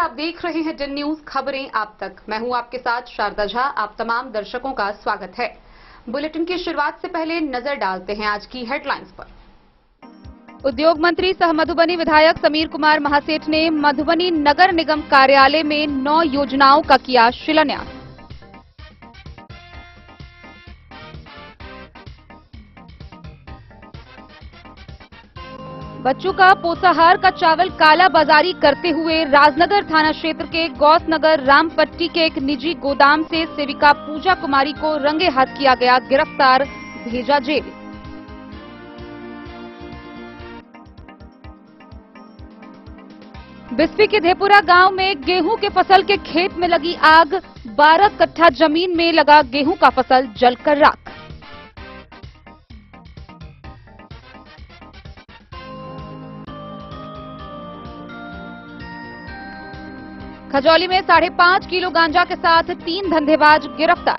आप देख रहे हैं डन न्यूज खबरें आप तक। मैं हूं आपके साथ शारदा झा। आप तमाम दर्शकों का स्वागत है। बुलेटिन की शुरुआत से पहले नजर डालते हैं आज की हेडलाइंस पर। उद्योग मंत्री सह मधुबनी विधायक समीर कुमार महासेठ ने मधुबनी नगर निगम कार्यालय में 9 योजनाओं का किया शिलान्यास। बच्चों का पोषाहार का चावल काला बाजारी करते हुए राजनगर थाना क्षेत्र के गौसनगर रामपट्टी के एक निजी गोदाम से सेविका पूजा कुमारी को रंगे हाथ किया गया गिरफ्तार, भेजा जेल। बिस्फी के धेपुरा गांव में गेहूं के फसल के खेत में लगी आग, 12 कट्ठा जमीन में लगा गेहूं का फसल जलकर राख। खजौली में 5.5 किलो गांजा के साथ 3 धंधेबाज गिरफ्तार।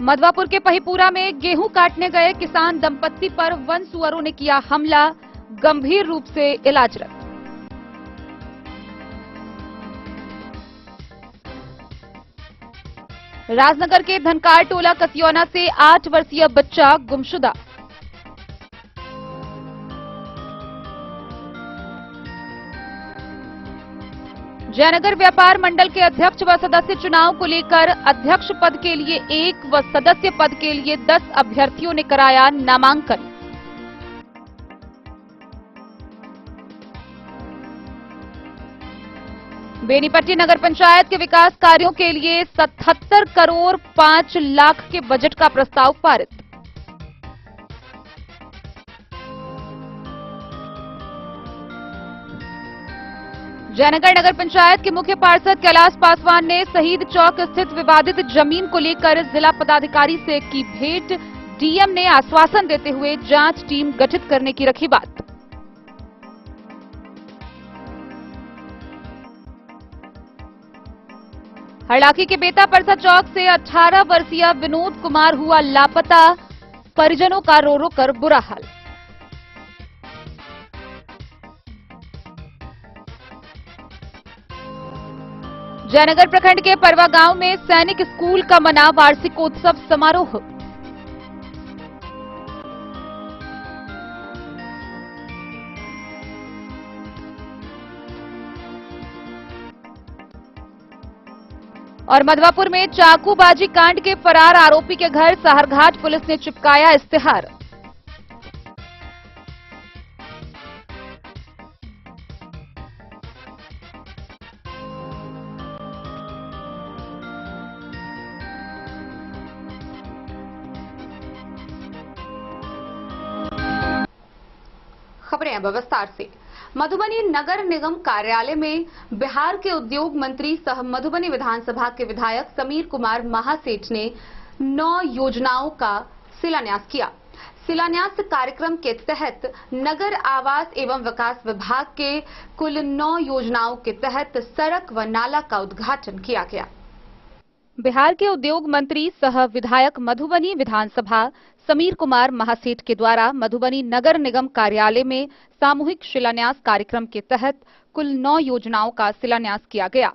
मधवापुर के पहिपुरा में गेहूं काटने गए किसान दंपत्ति पर वन सुअरों ने किया हमला, गंभीर रूप से इलाजरत। राजनगर के धनकार टोला कसियौना से 8 वर्षीय बच्चा गुमशुदा। जयनगर व्यापार मंडल के अध्यक्ष व सदस्य चुनाव को लेकर अध्यक्ष पद के लिए 1 व सदस्य पद के लिए 10 अभ्यर्थियों ने कराया नामांकन। बेनीपट्टी नगर पंचायत के विकास कार्यों के लिए 77 करोड़ 5 लाख के बजट का प्रस्ताव पारित। जयनगर नगर पंचायत के मुख्य पार्षद कैलाश पासवान ने शहीद चौक स्थित विवादित जमीन को लेकर जिला पदाधिकारी से की भेंट। डीएम ने आश्वासन देते हुए जांच टीम गठित करने की रखी बात। हरलाखी के बेता परसा चौक से 18 वर्षीय विनोद कुमार हुआ लापता, परिजनों का रो रो कर बुरा हाल। जयनगर प्रखंड के परवा गांव में सैनिक स्कूल का मना वार्षिकोत्सव समारोह। और मधवापुर में चाकूबाजी कांड के फरार आरोपी के घर सहरघाट पुलिस ने चिपकाया इश्तेहार। खबरें अब विस्तार से। मधुबनी नगर निगम कार्यालय में बिहार के उद्योग मंत्री सह मधुबनी विधानसभा के विधायक समीर कुमार महासेठ ने 9 योजनाओं का शिलान्यास किया। शिलान्यास कार्यक्रम के तहत नगर आवास एवं विकास विभाग के कुल 9 योजनाओं के तहत सड़क व नाला का उद्घाटन किया गया। बिहार के उद्योग मंत्री सह विधायक मधुबनी विधानसभा समीर कुमार महासेठ के द्वारा मधुबनी नगर निगम कार्यालय में सामूहिक शिलान्यास कार्यक्रम के तहत कुल 9 योजनाओं का शिलान्यास किया गया।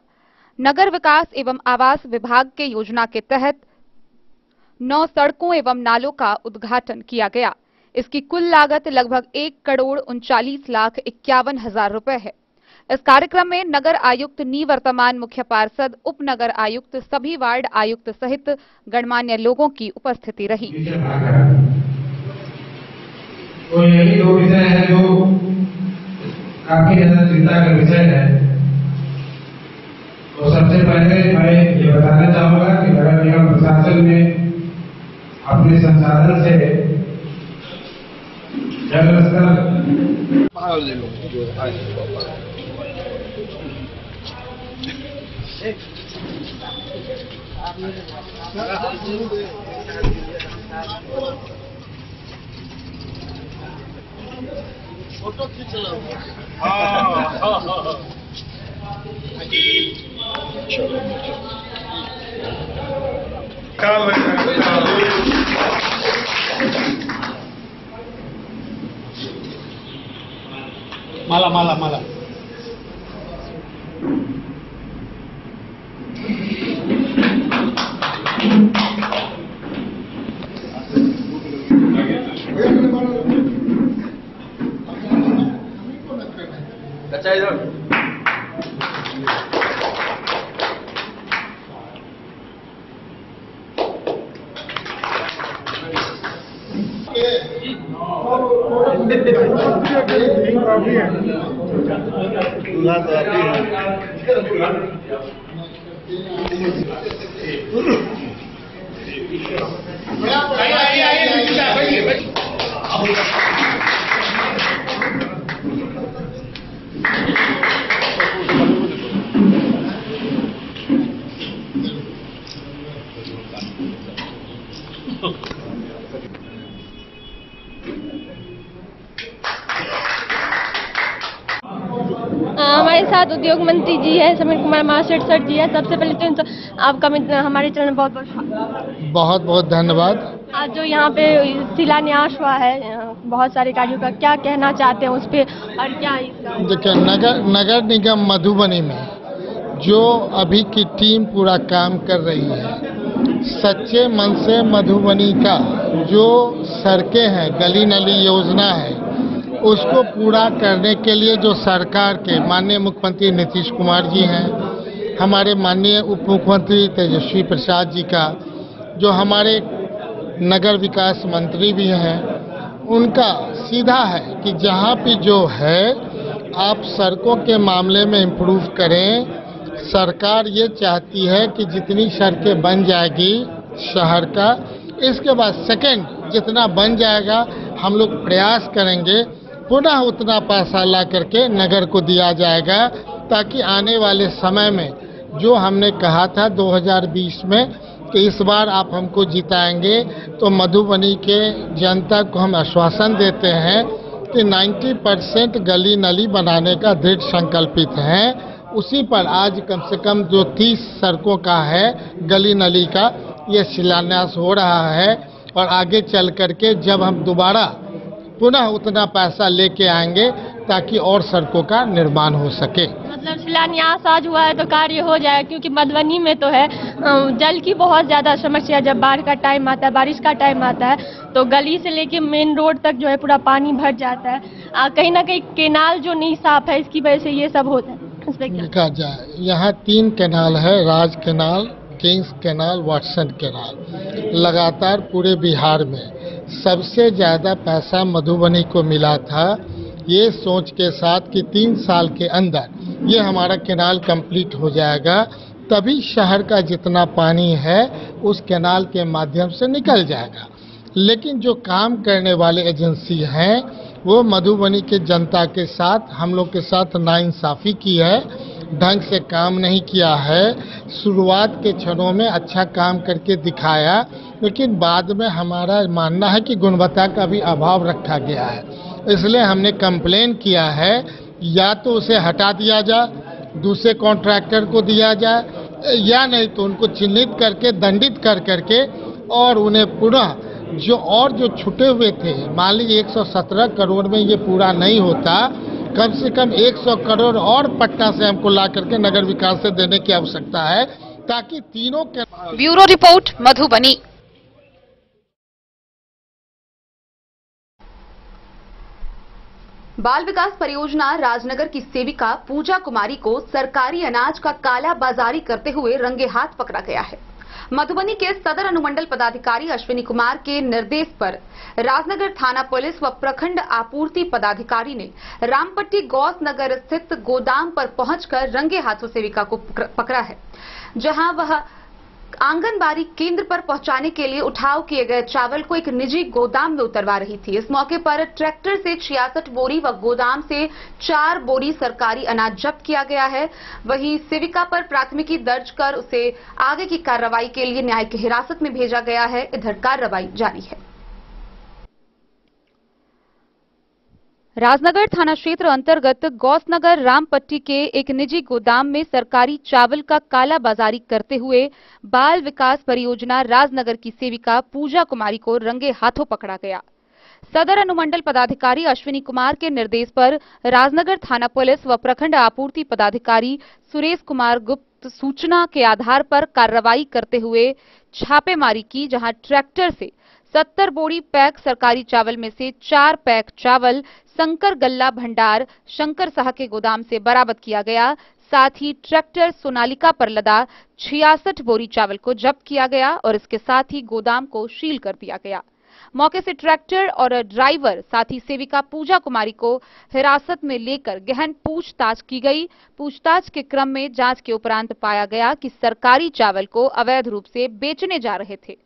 नगर विकास एवं आवास विभाग के योजना के तहत 9 सड़कों एवं नालों का उद्घाटन किया गया। इसकी कुल लागत लगभग 1,39,51,000 रुपए है। इस कार्यक्रम में नगर आयुक्त निवर्तमान मुख्य पार्षद, उप नगर आयुक्त, सभी वार्ड आयुक्त सहित गणमान्य लोगों की उपस्थिति रही। तो यही 2 विषय है जो काफी ज्यादा चिंता का विषय है। तो सबसे पहले मैं ये बताना चाहूंगा कि नगर निगम प्रशासन ने अपने संसाधन से जल स्तर फोटो खींच लो। माला माला माला हमारे साथ उद्योग मंत्री जी है, समीर कुमार महासेठ सर जी है। सबसे पहले तो आपका हमारे चैनल में बहुत बहुत धन्यवाद। आज जो यहाँ पे शिलान्यास हुआ है बहुत सारे कार्यों का, क्या कहना चाहते हैं उस पे और क्या इसका? देखिए, नगर निगम मधुबनी में जो अभी की टीम पूरा काम कर रही है, सच्चे मन से मधुबनी का जो सड़कें हैं, गली नली योजना है, उसको पूरा करने के लिए जो सरकार के माननीय मुख्यमंत्री नीतीश कुमार जी हैं, हमारे माननीय उप मुख्यमंत्री तेजस्वी प्रसाद जी का, जो हमारे नगर विकास मंत्री भी हैं, उनका सीधा है कि जहाँ भी जो है आप सड़कों के मामले में इम्प्रूव करें। सरकार ये चाहती है कि जितनी सड़कें बन जाएगी शहर का, इसके बाद सेकंड जितना बन जाएगा हम लोग प्रयास करेंगे पुनः उतना पैसा ला करके नगर को दिया जाएगा, ताकि आने वाले समय में जो हमने कहा था 2020 में कि इस बार आप हमको जिताएंगे, तो मधुबनी के जनता को हम आश्वासन देते हैं कि 90% गली नली बनाने का दृढ़ संकल्पित हैं। उसी पर आज कम से कम जो 30 सड़कों का है गली नली का, ये शिलान्यास हो रहा है और आगे चल करके जब हम दोबारा पुनः उतना पैसा लेके आएंगे ताकि और सड़कों का निर्माण हो सके। मतलब शिलान्यास आज हुआ है तो कार्य हो जाए, क्योंकि मधुबनी में तो है जल की बहुत ज़्यादा समस्या। जब बाढ़ का टाइम आता है, बारिश का टाइम आता है, तो गली से लेके मेन रोड तक जो है पूरा पानी भर जाता है। कहीं ना कहीं केनाल जो नहीं साफ है, इसकी वजह से ये सब होता है। देखा जाए यहाँ 3 कैनाल है, Raj canal, king's canal, Watson canal. लगातार पूरे बिहार में सबसे ज़्यादा पैसा मधुबनी को मिला था, ये सोच के साथ कि 3 साल के अंदर ये हमारा कैनाल कंप्लीट हो जाएगा, तभी शहर का जितना पानी है उस कैनाल के माध्यम से निकल जाएगा। लेकिन जो काम करने वाले एजेंसी हैं वो मधुबनी के जनता के साथ, हम लोग के साथ नाइंसाफ़ी की है, ढंग से काम नहीं किया है। शुरुआत के क्षणों में अच्छा काम करके दिखाया, लेकिन बाद में हमारा मानना है कि गुणवत्ता का भी अभाव रखा गया है। इसलिए हमने कंप्लेन किया है, या तो उसे हटा दिया जाए, दूसरे कॉन्ट्रैक्टर को दिया जाए, या नहीं तो उनको चिन्हित करके दंडित कर करके और उन्हें पुनः जो छूटे हुए थे, मान लीजिए 117 करोड़ में ये पूरा नहीं होता, कम से कम 100 करोड़ और पटना से हमको ला करके नगर विकास से देने की आवश्यकता है, ताकि तीनों के। Bureau report Madhubani. बाल विकास परियोजना राजनगर की सेविका पूजा कुमारी को सरकारी अनाज का काला बाजारी करते हुए रंगे हाथ पकड़ा गया है। मधुबनी के सदर अनुमंडल पदाधिकारी अश्विनी कुमार के निर्देश पर राजनगर थाना पुलिस व प्रखंड आपूर्ति पदाधिकारी ने रामपट्टी गौस नगर स्थित गोदाम पर पहुंचकर रंगे हाथों सेविका को पकड़ा है, जहां वह आंगनबाड़ी केंद्र पर पहुंचाने के लिए उठाव किए गए चावल को एक निजी गोदाम में उतरवा रही थी। इस मौके पर ट्रैक्टर से 66 बोरी व गोदाम से 4 बोरी सरकारी अनाज जब्त किया गया है। वहीं सेविका पर प्राथमिकी दर्ज कर उसे आगे की कार्रवाई के लिए न्यायिक हिरासत में भेजा गया है। इधर कार्रवाई जारी है। राजनगर थाना क्षेत्र अंतर्गत गौसनगर रामपट्टी के एक निजी गोदाम में सरकारी चावल का काला बाजारी करते हुए बाल विकास परियोजना राजनगर की सेविका पूजा कुमारी को रंगे हाथों पकड़ा गया। सदर अनुमंडल पदाधिकारी अश्विनी कुमार के निर्देश पर राजनगर थाना पुलिस व प्रखंड आपूर्ति पदाधिकारी सुरेश कुमार गुप्त सूचना के आधार पर कार्रवाई करते हुए छापेमारी की, जहां ट्रैक्टर से 70 बोरी पैक सरकारी चावल में से 4 पैक चावल शंकर गल्ला भंडार शंकर साह के गोदाम से बरामद किया गया। साथ ही ट्रैक्टर सोनालिका पर लदा 66 बोरी चावल को जब्त किया गया और इसके साथ ही गोदाम को सील कर दिया गया। मौके से ट्रैक्टर और ड्राइवर साथ ही सेविका पूजा कुमारी को हिरासत में लेकर गहन पूछताछ की गई। पूछताछ के क्रम में जांच के उपरांत पाया गया कि सरकारी चावल को अवैध रूप से बेचने जा रहे थे।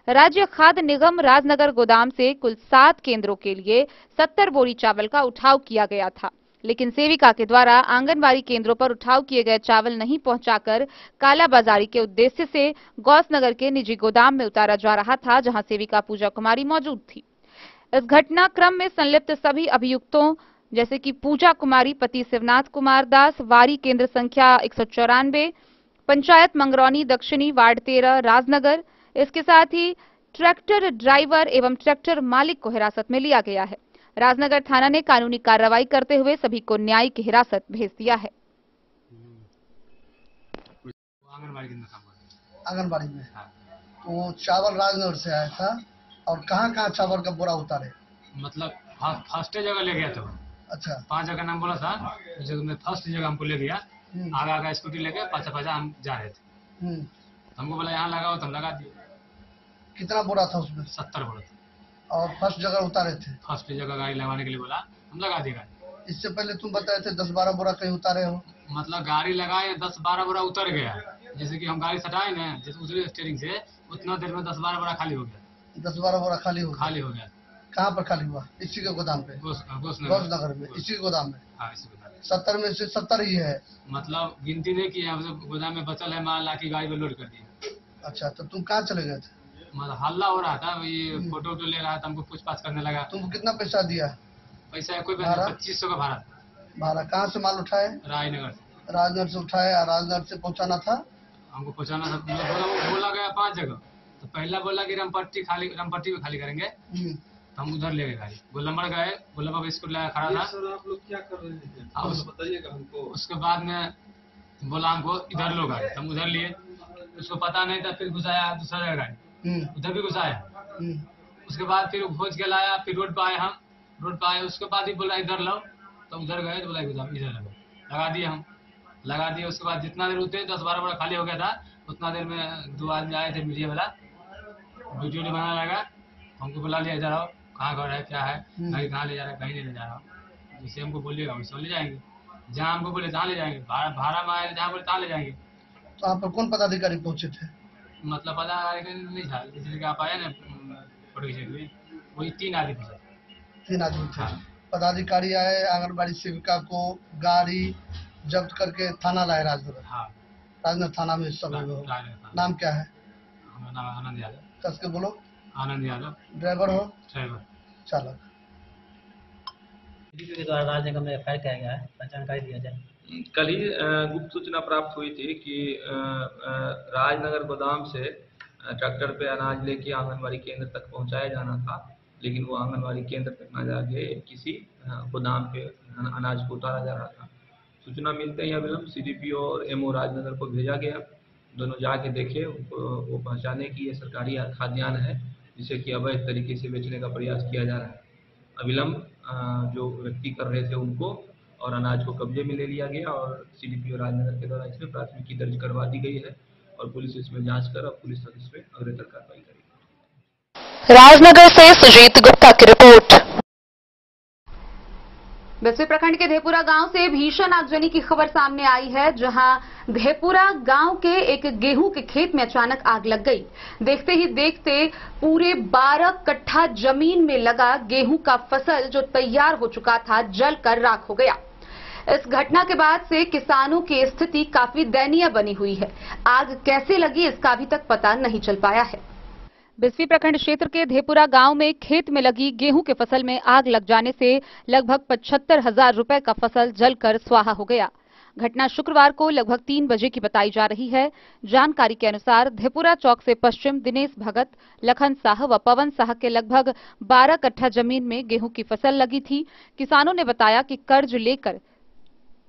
राज्य खाद्य निगम राजनगर गोदाम से कुल 7 केंद्रों के लिए 70 बोरी चावल का उठाव किया गया था, लेकिन सेविका के द्वारा आंगनबाड़ी केंद्रों पर उठाव किए गए चावल नहीं पहुंचाकर कालाबाजारी के उद्देश्य से गौसनगर के निजी गोदाम में उतारा जा रहा था, जहां सेविका पूजा कुमारी मौजूद थी। इस घटनाक्रम में संलिप्त सभी अभियुक्तों जैसे कि पूजा कुमारी पति शिवनाथ कुमार दास, वारी केंद्र संख्या 194, पंचायत मंगरौनी दक्षिणी वार्ड 13 राजनगर, इसके साथ ही ट्रैक्टर ड्राइवर एवं ट्रैक्टर मालिक को हिरासत में लिया गया है। राजनगर थाना ने कानूनी कार्रवाई करते हुए सभी को न्यायिक हिरासत भेज दिया है। आंगनबाड़ी में तो चावल राजनगर से आया था और कहाँ चावल का बोरा उतारे? मतलब फर्स्ट जगह ले गया था। अच्छा, 5 जगह नाम बोला था, में फर्स्ट जगह हमको ले गया। आगा स्कूटी लेके पाछा हम जा रहे थे। हमको बोला यहाँ लगाओ, तो हम लगा दिए। कितना बोरा था उसमें? 70 बोरा था। और फर्स्ट जगह उतारे थे? फर्स्ट जगह गाड़ी लगाने के लिए बोला, हम लगा दिए गाड़ी। इससे पहले तुम बताए थे 10-12 बोरा कहीं उतारे हो? मतलब गाड़ी लगाए 10-12 बोरा उतर गया। जैसे कि हम गाड़ी सटाए ना, जैसे उतरे स्टीयरिंग से, उतना देर में 10-12 बोरा खाली हो गया। 10-12 बोरा खाली हो गया। कहाँ पर खाली हुआ? इसी के गोदाम पे? गौसनगर में, इसी गोदाम में। हाँ, इसी गोदाम। 70 में से 70 ही है। मतलब गिनती नहीं की, गोदाम में बचल है माल, लाके गाड़ी में लोड कर दिया। अच्छा, तो तुम कहाँ चले गए थे? मतलब हल्ला हो रहा था, ये फोटो ले रहा था, हमको पूछताछ करने लगा। तुमको कितना पैसा दिया? पैसा कोई 2500 का भाड़ा। कहाँ से माल उठाए? राजनगर से उठाए। और राजनगर से पहुँचाना था? हमको पहुँचाना था। बोला गया 5 जगह। तो पहला बोला कि रामपट्टी में खाली करेंगे, तो हम उधर ले गए गाड़ी। गोलंबर गए, गोलंबर स्कूल लगा खड़ा था। आप लोग क्या कर रहे थे बताइएगा हमको। उसके बाद में बोला हमको इधर लो गाड़ी, हम उधर लिए। उसको पता नहीं था, फिर घुसाया दूसरा जगह गाड़ी, उधर भी घुसाया। उसके बाद फिर खोज के लाया, फिर रोड पे आए। हम रोड पे आए, उसके बाद ही बोला इधर लो, तो उधर गए तो बोला इधर लगा दिए। हम लगा दिए। उसके बाद जितना देर उतरे 10-12 बोरा खाली हो गया था, उतना देर में 2 आदमी आए थे मीडिया वाला, वीडियो बनाने लगा। हमको बुला लिया, इधर आओ, कहाँ घर है, क्या है, गाड़ी कहाँ ले जा रहा है? कहीं नहीं ले जा रहा। जिसे हमको बोलिएगा वैसे ले जाएंगे, जहाँ हमको बोले तहाँ ले जाएंगे। भाड़ा में आए, जहाँ बोले तहाँ ले जाएंगे। तो आप पर कौन पदाधिकारी पहुँचे थे? मतलब पदाधिकारी नहीं था, जैसे आप आए ना फोटो खींचे हुए, वही 3 आदमी थे। 3 आदमी थे। पदाधिकारी आए, आंगनबाड़ी सेविका को गाड़ी जब्त करके थाना लाए राजनगर। हाँ, राजनगर थाना में सब लोग। नाम क्या है? नाम आनंद यादव। कस के बोलो। आनंद यादव। ड्राइवर हो? ड्राइवर। चालक। के द्वारा राजनगर में एफआईआर किया गया है, जानकारी दिया जाए। कल ही गुप्त सूचना प्राप्त हुई थी कि राजनगर गोदाम से ट्रैक्टर पे अनाज लेके आंगनबाड़ी केंद्र तक पहुंचाया जाना था, लेकिन वो आंगनबाड़ी केंद्र तक न जाके किसी गोदाम पे अनाज को उतारा जा रहा था। सूचना मिलते ही अविलंब सीडीपीओ और एमओ राजनगर को भेजा गया। दोनों जाके देखे, वो पहचाने कि ये सरकारी खाद्यान्न है जिसे कि अवैध तरीके से बेचने का प्रयास किया जा रहा है। अविलंब जो व्यक्ति कर रहे थे उनको और अनाज को कब्जे में ले लिया गया और सीडीपीओ राजनगर के द्वारा इसमें प्राथमिकी दर्ज करवा दी गई है और पुलिस इसमें जांच कर अब पुलिस इसमें अग्रेतर कार्रवाई करेगी। राजनगर से सुजीत गुप्ता की रिपोर्ट। बिस्वी प्रखंड के धेपुरा गांव से भीषण आगजनी की खबर सामने आई है, जहां धेपुरा गांव के एक गेहूं के खेत में अचानक आग लग गई। देखते ही देखते पूरे 12 कट्ठा जमीन में लगा गेहूं का फसल जो तैयार हो चुका था जलकर राख हो गया। इस घटना के बाद से किसानों की स्थिति काफी दयनीय बनी हुई है। आग कैसे लगी इसका अभी तक पता नहीं चल पाया है। बिस्वी प्रखंड क्षेत्र के धेपुरा गांव में खेत में लगी गेहूं के फसल में आग लग जाने से लगभग 75,000 रुपए का फसल जलकर स्वाहा हो गया। घटना शुक्रवार को लगभग 3 बजे की बताई जा रही है। जानकारी के अनुसार धेपुरा चौक से पश्चिम दिनेश भगत, लखन साह व पवन साह के लगभग 12 कट्ठा जमीन में गेहूं की फसल लगी थी। किसानों ने बताया कि कर्ज लेकर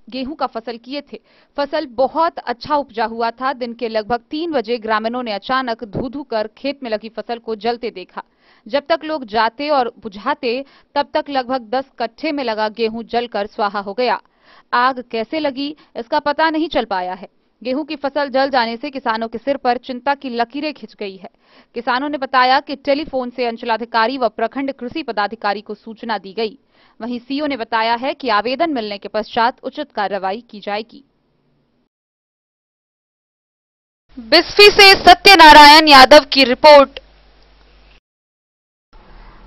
गेहूं का फसल किए थे। फसल बहुत अच्छा उपजा हुआ था। दिन के लगभग 3 बजे ग्रामीणों ने अचानक धू-धू कर खेत में लगी फसल को जलते देखा। जब तक लोग जाते और बुझाते तब तक लगभग 10 कट्ठे में लगा गेहूं जलकर स्वाहा हो गया। आग कैसे लगी इसका पता नहीं चल पाया है। गेहूं की फसल जल जाने से किसानों के सिर पर चिंता की लकीरें खिंच गई है। किसानों ने बताया कि टेलीफोन से अंचलाधिकारी व प्रखंड कृषि पदाधिकारी को सूचना दी गई। वहीं सीओ ने बताया है कि आवेदन मिलने के पश्चात उचित कार्रवाई की जाएगी। बिस्फी से सत्यनारायण यादव की रिपोर्ट।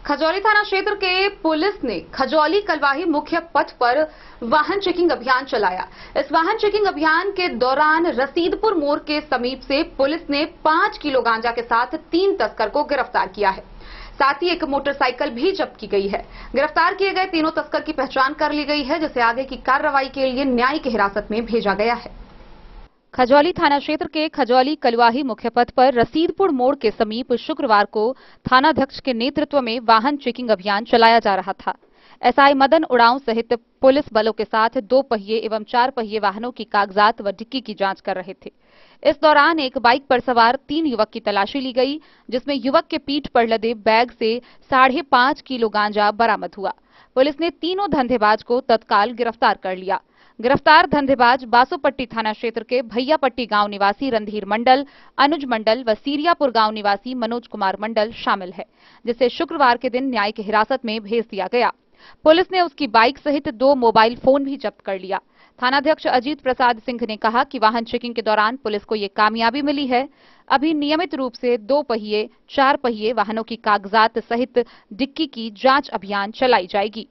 खजौली थाना क्षेत्र के पुलिस ने खजौली कलवाही मुख्य पथ पर वाहन चेकिंग अभियान चलाया। इस वाहन चेकिंग अभियान के दौरान रसीदपुर मोड़ के समीप से पुलिस ने 5 किलो गांजा के साथ 3 तस्कर को गिरफ्तार किया है। साथ ही एक मोटरसाइकिल भी जब्त की गई है। गिरफ्तार किए गए तीनों तस्कर की पहचान कर ली गई है, जिसे आगे की कार्रवाई के लिए न्यायिक हिरासत में भेजा गया है। खजौली थाना क्षेत्र के खजौली कलवाही मुख्य पथ पर रसीदपुर मोड़ के समीप शुक्रवार को थानाध्यक्ष के नेतृत्व में वाहन चेकिंग अभियान चलाया जा रहा था। एसआई मदन उड़ाव सहित पुलिस बलों के साथ 2 पहिए एवं 4 पहिए वाहनों की कागजात व डिक्की की जांच कर रहे थे। इस दौरान एक बाइक पर सवार 3 युवक की तलाशी ली गई, जिसमें युवक के पीठ पर लदे बैग से 5.5 किलो गांजा बरामद हुआ। पुलिस ने तीनों धंधेबाज को तत्काल गिरफ्तार कर लिया। गिरफ्तार धंधेबाज बासोपट्टी थाना क्षेत्र के भैयापट्टी गांव निवासी रणधीर मंडल, अनुज मंडल व सीरियापुर गांव निवासी मनोज कुमार मंडल शामिल है, जिसे शुक्रवार के दिन न्यायिक हिरासत में भेज दिया गया। पुलिस ने उसकी बाइक सहित 2 मोबाइल फोन भी जब्त कर लिया। थानाध्यक्ष अजीत प्रसाद सिंह ने कहा कि वाहन चेकिंग के दौरान पुलिस को ये कामयाबी मिली है। अभी नियमित रूप से 2 पहिए, 4 पहिए वाहनों की कागजात सहित डिक्की की जांच अभियान चलाई जाएगी।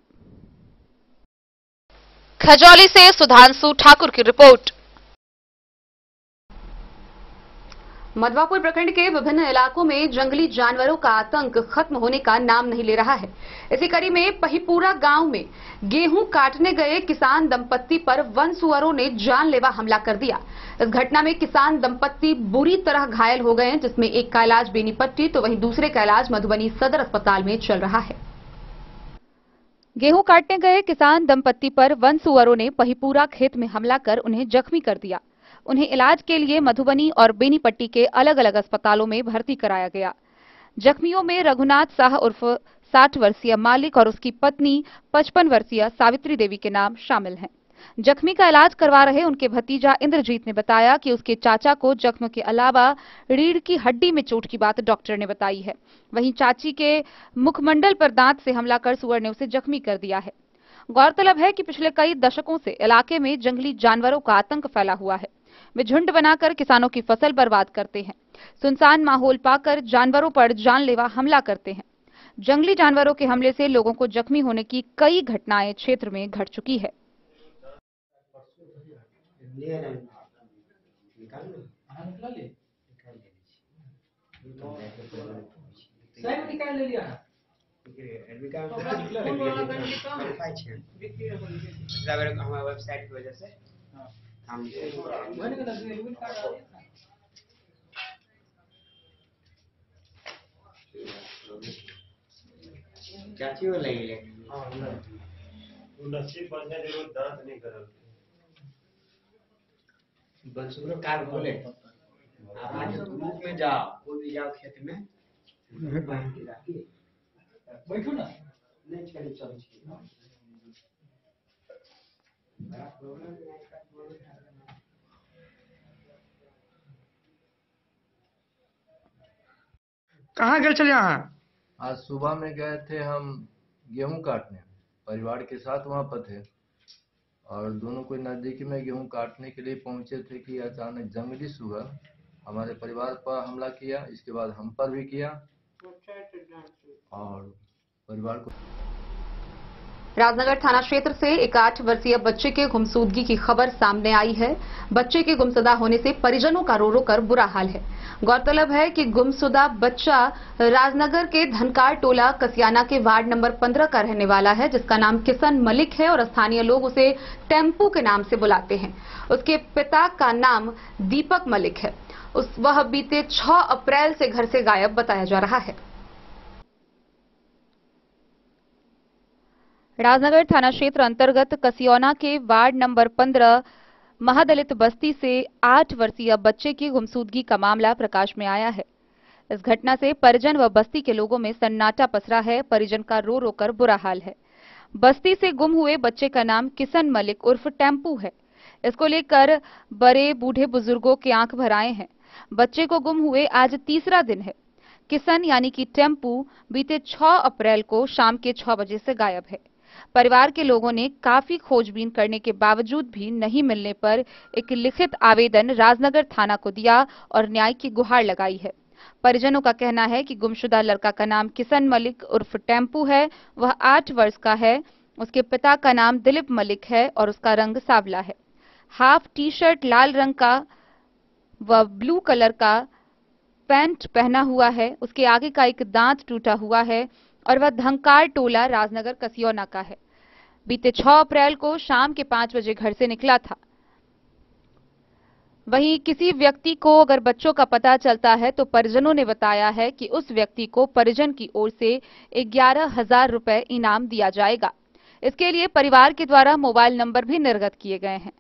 खजौली से सुधांशु ठाकुर की रिपोर्ट। मधवापुर प्रखंड के विभिन्न इलाकों में जंगली जानवरों का आतंक खत्म होने का नाम नहीं ले रहा है। इसी कड़ी में पहिपुरा गांव में गेहूं काटने गए किसान दंपत्ति पर वन सुअरों ने जानलेवा हमला कर दिया। इस घटना में किसान दंपत्ति बुरी तरह घायल हो गए, जिसमें एक का इलाज बेनीपट्टी तो वहीं दूसरे का इलाज मधुबनी सदर अस्पताल में चल रहा है। गेहूं काटने गए किसान दंपत्ति पर वन सुअरों ने पहिपुरा खेत में हमला कर उन्हें जख्मी कर दिया। उन्हें इलाज के लिए मधुबनी और बेनीपट्टी के अलग अलग अस्पतालों में भर्ती कराया गया। जख्मियों में रघुनाथ साह उर्फ 60 वर्षीय मालिक और उसकी पत्नी 55 वर्षीय सावित्री देवी के नाम शामिल हैं। जख्मी का इलाज करवा रहे उनके भतीजा इंद्रजीत ने बताया कि उसके चाचा को जख्म के अलावा रीढ़ की हड्डी में चोट की बात डॉक्टर ने बताई है। वहीं चाची के मुखमंडल पर दांत से हमला कर सुअर ने उसे जख्मी कर दिया है। गौरतलब है कि पिछले कई दशकों से इलाके में जंगली जानवरों का आतंक फैला हुआ है। वे झुंड बनाकर किसानों की फसल बर्बाद करते हैं। सुनसान माहौल पाकर जानवरों पर जानलेवा हमला करते हैं। जंगली जानवरों के हमले से लोगों को जख्मी होने की कई घटनाएं क्षेत्र में घट चुकी है। वेबसाइट की वजह से चाची वो लगी है नसीब बढ़ने के लिए दर्द नहीं कर बंसुरो कार बोले आप आज ग्रुप में जाओ, कोई भी जाओ खेत में बैठो ना नहीं चलिए चलो कहाँ गए चले यहाँ? आज सुबह में गए थे हम गेहूं काटने, परिवार के साथ वहाँ पर थे और दोनों कोई नजदीकी में गेहूं काटने के लिए पहुंचे थे कि अचानक जंगली सुअर हमारे परिवार पर हमला किया। इसके बाद हम पर भी किया और परिवार को राजनगर थाना क्षेत्र से एक 8 वर्षीय बच्चे के गुमशुदगी की खबर सामने आई है। बच्चे के गुमशुदा होने से परिजनों का रो रो कर बुरा हाल है। गौरतलब है कि गुमशुदा बच्चा राजनगर के धनकार टोला कसियाना के वार्ड नंबर 15 का रहने वाला है, जिसका नाम किशन मलिक है और स्थानीय लोग उसे टेम्पू के नाम से बुलाते हैं। उसके पिता का नाम दीपक मलिक है। वह बीते 6 अप्रैल से घर से गायब बताया जा रहा है। राजनगर थाना क्षेत्र अंतर्गत कसियौना के वार्ड नंबर 15 महादलित बस्ती से 8 वर्षीय बच्चे की गुमशुदगी का मामला प्रकाश में आया है। इस घटना से परिजन व बस्ती के लोगों में सन्नाटा पसरा है। परिजन का रो रो कर बुरा हाल है। बस्ती से गुम हुए बच्चे का नाम किशन मलिक उर्फ टेम्पू है। इसको लेकर बड़े बूढ़े बुजुर्गों के आंख भर आए हैं। बच्चे को गुम हुए आज तीसरा दिन है। किशन यानी कि टेम्पू बीते 6 अप्रैल को शाम के 6 बजे से गायब है। परिवार के लोगों ने काफी खोजबीन करने के बावजूद भी नहीं मिलने पर एक लिखित आवेदन राजनगर थाना को दिया और न्याय की गुहार लगाई है। परिजनों का कहना है कि गुमशुदा लड़का का नाम किशन मलिक उर्फ टेम्पू है। वह 8 वर्ष का है। उसके पिता का नाम दिलीप मलिक है और उसका रंग सांवला है। हाफ टी शर्ट लाल रंग का व ब्लू कलर का पैंट पहना हुआ है। उसके आगे का एक दांत टूटा हुआ है और वह धनकार टोला राजनगर कसियौना का है। बीते 6 अप्रैल को शाम के 5 बजे घर से निकला था। वहीं किसी व्यक्ति को अगर बच्चों का पता चलता है तो परिजनों ने बताया है कि उस व्यक्ति को परिजन की ओर से 11,000 रुपए इनाम दिया जाएगा। इसके लिए परिवार के द्वारा मोबाइल नंबर भी निर्गत किए गए हैं।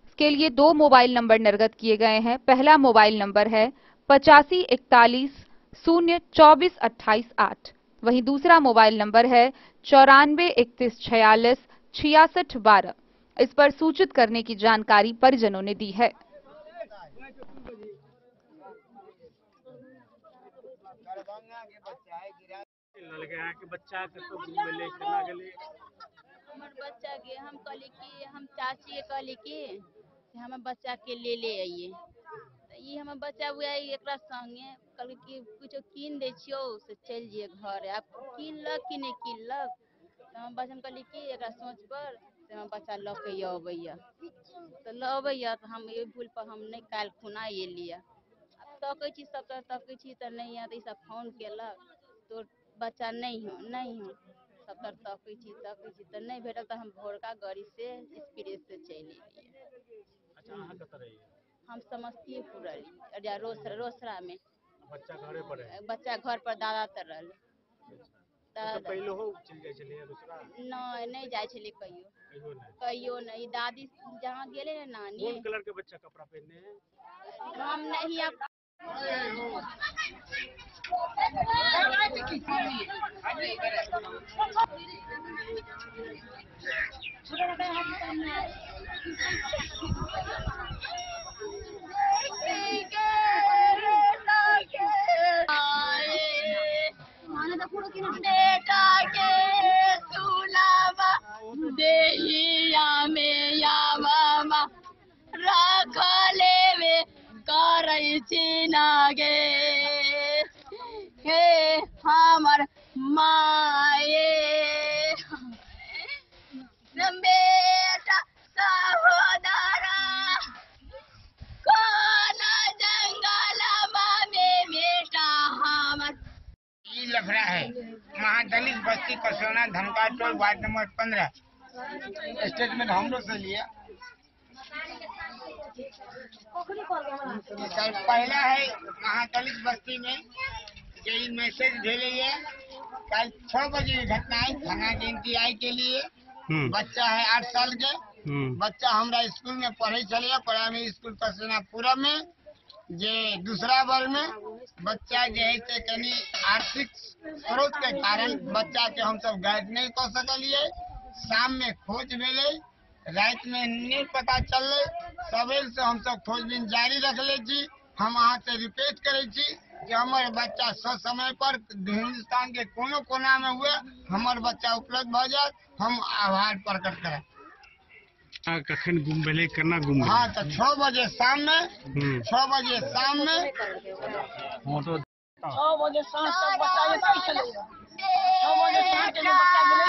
इसके लिए 2 मोबाइल नंबर निर्गत किए गए हैं। पहला मोबाइल नंबर है 8541 0 24 28 8। वहीं दूसरा मोबाइल नंबर है 94 31 46 66 12। इस पर सूचित करने की जानकारी परिजनों ने दी है। बच्चा के हम कहली कि हम चाची के कहली कि हमें बच्चा के ले आइए। ई हमर बच्चा हुआ एक संगे कहल कि कुछ कीन दे छियो से चल जिए घर। आप किनलक कि नहीं किनलक तो हम बच्चा कहली कि एक सोच पर से हम बच्चा ल के अबैया तो ल अबैया तो हम ये भूल पर हम नहीं काल खुना ये लिया। अब तकै छी सब तकै छी तो नहीं है तो सब फोन केलक तो बच्चा नहीं हो सब तकै छी तो नहीं भेटल तो हम भोरका गाड़ी से एक्सप्रेस से चल एलिए। हम समस्तीपुर रोसड़ा में। बच्चा घर पर दादा तर नहीं जाए छले कहियो नहीं। दादी जहाँ गेले नानी कौन कलर के बच्चा कपड़ा पहनने हैं हम नहीं हे हमर माए बेटा सहोदरा कौन जंगल में बेटा हमर लफड़ा है। महादलित बस्ती कसियौना धनकार टोल वार्ड नंबर 15 स्टेटमेंट हम लोग से लिया। पहला है महादलित बस्ती में यही मैसेज भेजे है। कल 6 बजे घटना है। थाना आई के लिए बच्चा है 8 साल के। बच्चा हमारा स्कूल में पढ़े चले प्राइमरी स्कूल कसियौनापुरा में जे दूसरा वर्ग में। बच्चा जो है से कहीं आर्थिक स्रोत के कारण बच्चा के हम सब गाइड नहीं कर सकलिए। शाम में खोज भेले, रात में नहीं पता चल। सवेर से हम सब खोजबीन जारी रखले छी। हम अहाँ से रिक्वेस्ट करे छी कि हमारे बच्चा समय पर हिंदुस्तान के कोनो कोना में हुए हमारे बच्चा उपलब्ध भ जाए। हम आभार प्रकट करें। कखन गुम भेले केना गुम? हाँ तो 6 बजे शाम में 6 बजे शाम में 6 बजे शाम तक बच्चा ये चले 6 बजे शाम के बच्चा मिले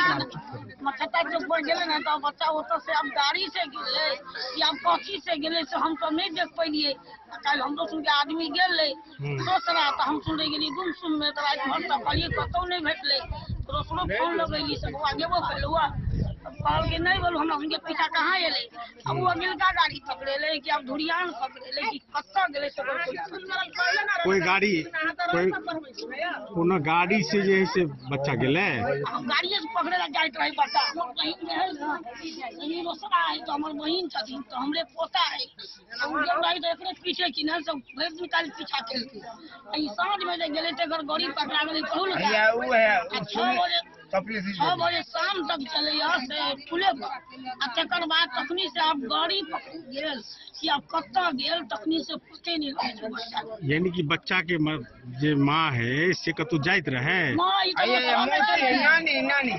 मछता चौक पर गेले ना तो बच्चा ओतऽ से अब गाड़ी से गेले या कथी से गेले से हम तो नहीं देख पैलिए। कल हम सुन के आदमी गेले दोसरा तो हम सुन गेली गुमसुम में तो रात भर तक कहलिए कतौ नहीं भेटले। दोसरो फोन लगैली से बुआ गेबो कलुआ कहल के नहीं बोलू हम उनके पीछा कहाँ एले। अब वो अगिलका गाड़ी पकड़ेले कि अब धुरियान पकड़ेले कि कत्ता गेले से कोई गाड़ी कोनो गाड़ी से जे है से बच्चा गेले गाड़ी से पकड़े ला जाइत रही बच्चा। हमर बहिन जे है ना ये रोसड़ा है तो हमर बहिन छथिन तो हमरे पोता है हम जब रही तो एकरे पीछे कि ना सब भैर निकाल पीछा केलके। ई साँझ में जे गेले ते घर गाड़ी पकड़ा गेले कहू भैया वो है 6 बजे शाम तक चले से खुले पर तकर बाद तखनी से आप गाड़ी पकड़ गेल कि आप कत्ता गेल तखनी से पते नहीं लगे बच्चा। यानी कि बच्चा के जे माँ है से कतौ जाइत रहे नानी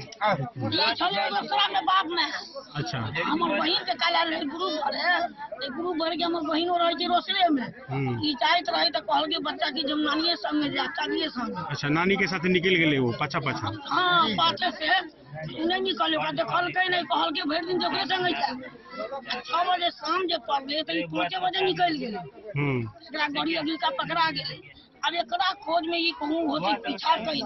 बाप में। अच्छा हमर बहिन के काला गुरु घर है गुरु घर के हमर बहिनो रहे रोसड़े में ई जाइत रहे तो कहल के बच्चा की जब नानिये संग में जाता नहीं संग। अच्छा नानी के साथ निकल गेले वो पाछा पाछा। हाँ पाछे से नहीं निकल देखल नहीं कहल के भर दिन जगह संग 6 बजे शाम जे पड़ले तो 5 बजे निकल गेले। एकरा गाड़ी अगिल का पकड़ा गेले। अब एकरा खोज में ये कहूँ होती पीछा कई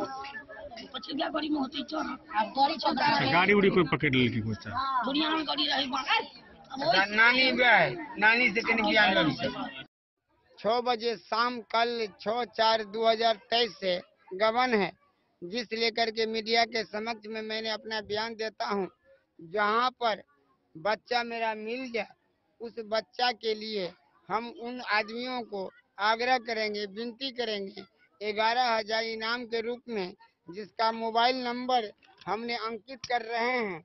पछिया गाड़ी में होती चोर अब गाड़ी चल गाड़ी उड़ी कोई पकड़ लेके बच्चा दुनिया में गाड़ी रही नानी नानी से कहीं बयान लगी 6 बजे शाम कल 6/4/2023 से गबन है जिस लेकर के मीडिया के समक्ष में मैंने अपना बयान देता हूं। जहां पर बच्चा मेरा मिल गया उस बच्चा के लिए हम उन आदमियों को आग्रह करेंगे विनती करेंगे 11,000 इनाम के रूप में जिसका मोबाइल नंबर हमने अंकित कर रहे हैं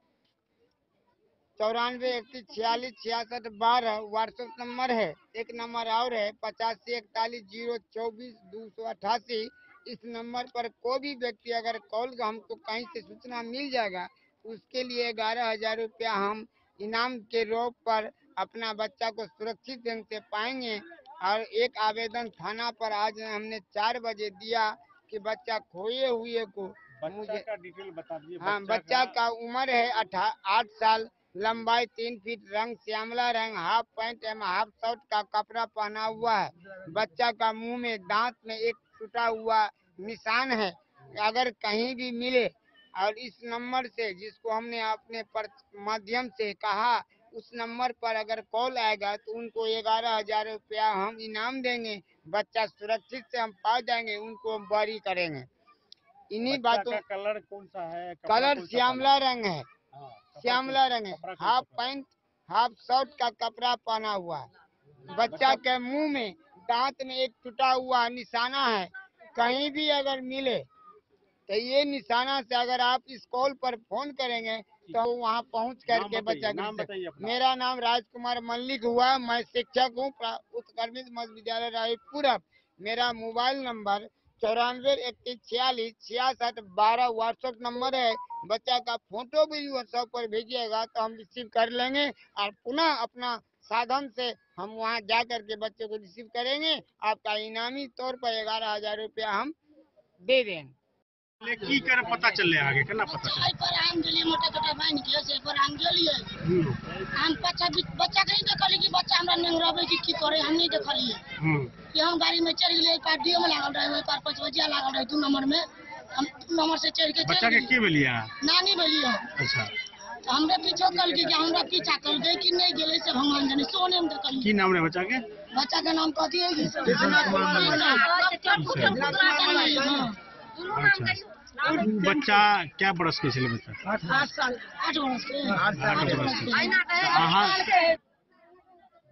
94 व्हाट्सएप नंबर है। एक नंबर और है 85414024 इस नंबर पर कोई भी व्यक्ति अगर कॉल हमको कहीं से सूचना मिल जाएगा उसके लिए 11,000 रुपया हम इनाम के रूप पर अपना बच्चा को सुरक्षित ढंग से पाएंगे। और एक आवेदन थाना पर आज हमने 4 बजे दिया कि बच्चा खोए हुए को मुझे का डिटेल बता दीजिए। हाँ बच्चा का उम्र है 8 साल, लंबाई 3 फीट, रंग श्यामला रंग, हाफ पैंट एवं हाफ शर्ट का कपड़ा पहना हुआ है। बच्चा का मुंह में दांत में एक टूटा हुआ निशान है। अगर कहीं भी मिले और इस नंबर से जिसको हमने अपने माध्यम से कहा उस नंबर पर अगर कॉल आएगा तो उनको 11,000 रुपया हम इनाम देंगे। बच्चा सुरक्षित से हम पा जाएंगे, उनको हम बरी करेंगे। इन्हीं बातों का कलर कौन सा है? कलर श्यामला रंग है। श्यामला रंग है, हाफ पैंट हाफ शर्ट का कपड़ा पहना हुआ है। बच्चा के मुंह में दांत में एक टूटा हुआ निशाना है। कहीं भी अगर मिले तो ये निशाना से अगर आप इस कॉल पर फोन करेंगे तो वहाँ पहुँच करके बच्चा मेरा नाम राजकुमार मल्लिक हुआ। मैं शिक्षक हूँ उत्कर्मित मध्य विद्यालय रायपुर। मेरा मोबाइल नंबर 94 व्हाट्सएप नंबर है। बच्चा का फोटो भी व्हाट्सएप पर भेजिएगा तो हम रिसीव कर लेंगे और पुनः अपना साधन से हम वहां जा करके बच्चे को रिसीव करेंगे। आपका इनामी तौर पर 11,000 रुपया हम दे देंगे। की कर पता चल रहा आगे केना पता चल पर हम गेली मोटे कटा बाइन के से पर हम गेलिए हम बच्चा कहीं देखली कि बच्चा हमरा नेंगराबे की करे हम नहीं देखलिए कि हम गाड़ी में चढ़ गेले पर डीएम लागल रहे पर 5 बजे लागल रहे 2 नंबर में हम 2 नंबर से चढ़ के बच्चा के की भेलिया नानी भेलिया। अच्छा तो हमरे पीछे कल के हमरा पीछा कर दे कि नहीं गेले से भगवान जाने सोने में देखली। की नाम रे बच्चा के नाम कथी है बच्चा क्या बरस के छले बच्चा 8 साल 8 वर्ष के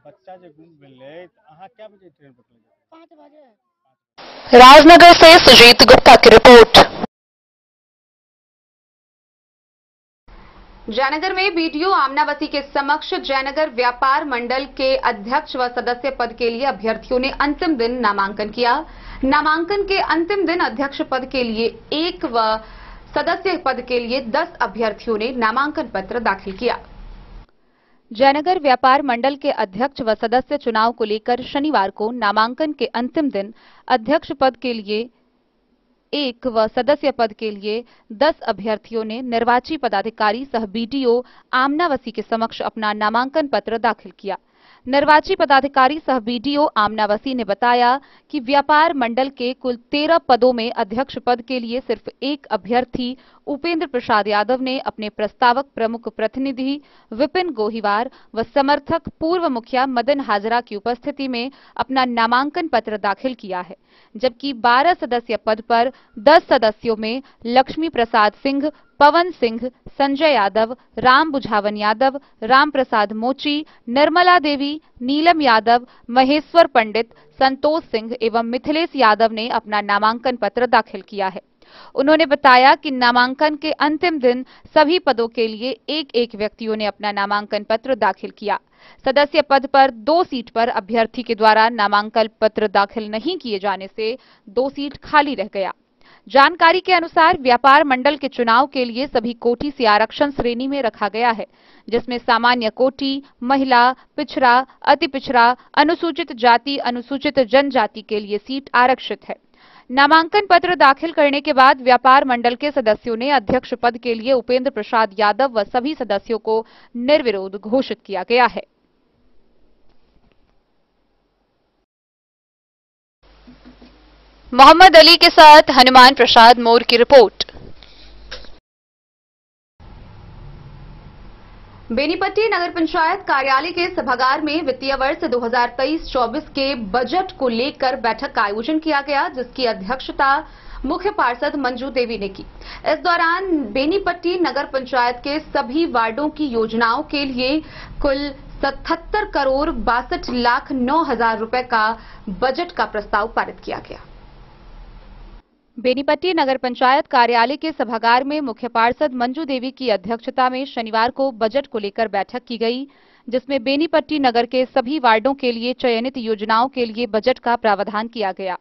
बच्चा जे गुम भेले अहाँ क्या बजे ट्रेन पकड़ले 5 बजे। राजनगर से सुजीत गुप्ता की रिपोर्ट। जयनगर में बीडीओ आमनावती के समक्ष जयनगर व्यापार मंडल के अध्यक्ष व सदस्य पद के लिए अभ्यर्थियों ने अंतिम दिन नामांकन किया। नामांकन के अंतिम दिन अध्यक्ष पद के लिए 1 व सदस्य पद के लिए 10 अभ्यर्थियों ने नामांकन पत्र दाखिल किया। जयनगर व्यापार मंडल के अध्यक्ष व सदस्य चुनाव को लेकर शनिवार को नामांकन के अंतिम दिन अध्यक्ष पद के लिए 1 व सदस्य पद के लिए 10 अभ्यर्थियों ने निर्वाची पदाधिकारी सह बीडीओ आमनावसी के समक्ष अपना नामांकन पत्र दाखिल किया। निर्वाची पदाधिकारी सह बीडीओ आमनावसी ने बताया कि व्यापार मंडल के कुल 13 पदों में अध्यक्ष पद के लिए सिर्फ एक अभ्यर्थी उपेंद्र प्रसाद यादव ने अपने प्रस्तावक प्रमुख प्रतिनिधि विपिन गोहिवार व समर्थक पूर्व मुखिया मदन हाजरा की उपस्थिति में अपना नामांकन पत्र दाखिल किया है, जबकि 12 सदस्य पद पर 10 सदस्यों में लक्ष्मी प्रसाद सिंह, पवन सिंह, संजय यादव, राम बुझावन यादव, राम प्रसाद मोची, निर्मला देवी, नीलम यादव, महेश्वर पंडित, संतोष सिंह एवं मिथिलेश यादव ने अपना नामांकन पत्र दाखिल किया है। उन्होंने बताया कि नामांकन के अंतिम दिन सभी पदों के लिए एक व्यक्तियों ने अपना नामांकन पत्र दाखिल किया। सदस्य पद पर 2 सीट पर अभ्यर्थी के द्वारा नामांकन पत्र दाखिल नहीं किए जाने से 2 सीट खाली रह गया। जानकारी के अनुसार व्यापार मंडल के चुनाव के लिए सभी कोटि से आरक्षण श्रेणी में रखा गया है, जिसमें सामान्य कोटि, महिला, पिछड़ा, अति पिछड़ा, अनुसूचित जाति, अनुसूचित जनजाति के लिए सीट आरक्षित है। नामांकन पत्र दाखिल करने के बाद व्यापार मंडल के सदस्यों ने अध्यक्ष पद के लिए उपेंद्र प्रसाद यादव व सभी सदस्यों को निर्विरोध घोषित किया गया है। मोहम्मद अली के साथ हनुमान प्रसाद मोर की रिपोर्ट। बेनीपट्टी नगर पंचायत कार्यालय के सभागार में वित्तीय वर्ष 2023-24 के बजट को लेकर बैठक का आयोजन किया गया, जिसकी अध्यक्षता मुख्य पार्षद मंजू देवी ने की। इस दौरान बेनीपट्टी नगर पंचायत के सभी वार्डों की योजनाओं के लिए कुल 77 करोड़ 62,09,000 रुपए का बजट का प्रस्ताव पारित किया गया। बेनीपट्टी नगर पंचायत कार्यालय के सभागार में मुख्य पार्षद मंजू देवी की अध्यक्षता में शनिवार को बजट को लेकर बैठक की गई, जिसमें बेनीपट्टी नगर के सभी वार्डों के लिए चयनित योजनाओं के लिए बजट का प्रावधान किया गया।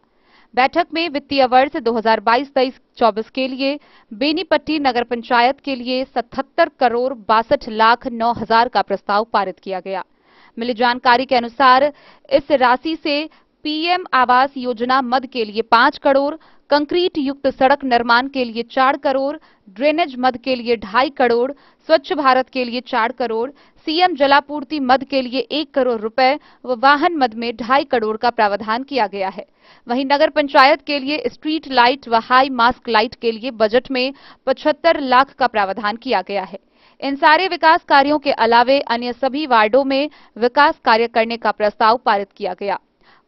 बैठक में वित्तीय वर्ष 2022-23-24 के लिए बेनीपट्टी नगर पंचायत के लिए 77 करोड़ 62,09,000 का प्रस्ताव पारित किया गया। मिली जानकारी के अनुसार इस राशि से पीएम आवास योजना मद के लिए 5 करोड़, कंक्रीट युक्त सड़क निर्माण के लिए 4 करोड़, ड्रेनेज मद के लिए 2.5 करोड़, स्वच्छ भारत के लिए 4 करोड़, सीएम जलापूर्ति मद के लिए 1 करोड़ रुपए व वाहन मद में 2.5 करोड़ का प्रावधान किया गया है। वहीं नगर पंचायत के लिए स्ट्रीट लाइट व हाई मास्क लाइट के लिए बजट में 75 लाख का प्रावधान किया गया है। इन सारे विकास कार्यों के अलावे अन्य सभी वार्डों में विकास कार्य करने का प्रस्ताव पारित किया गया।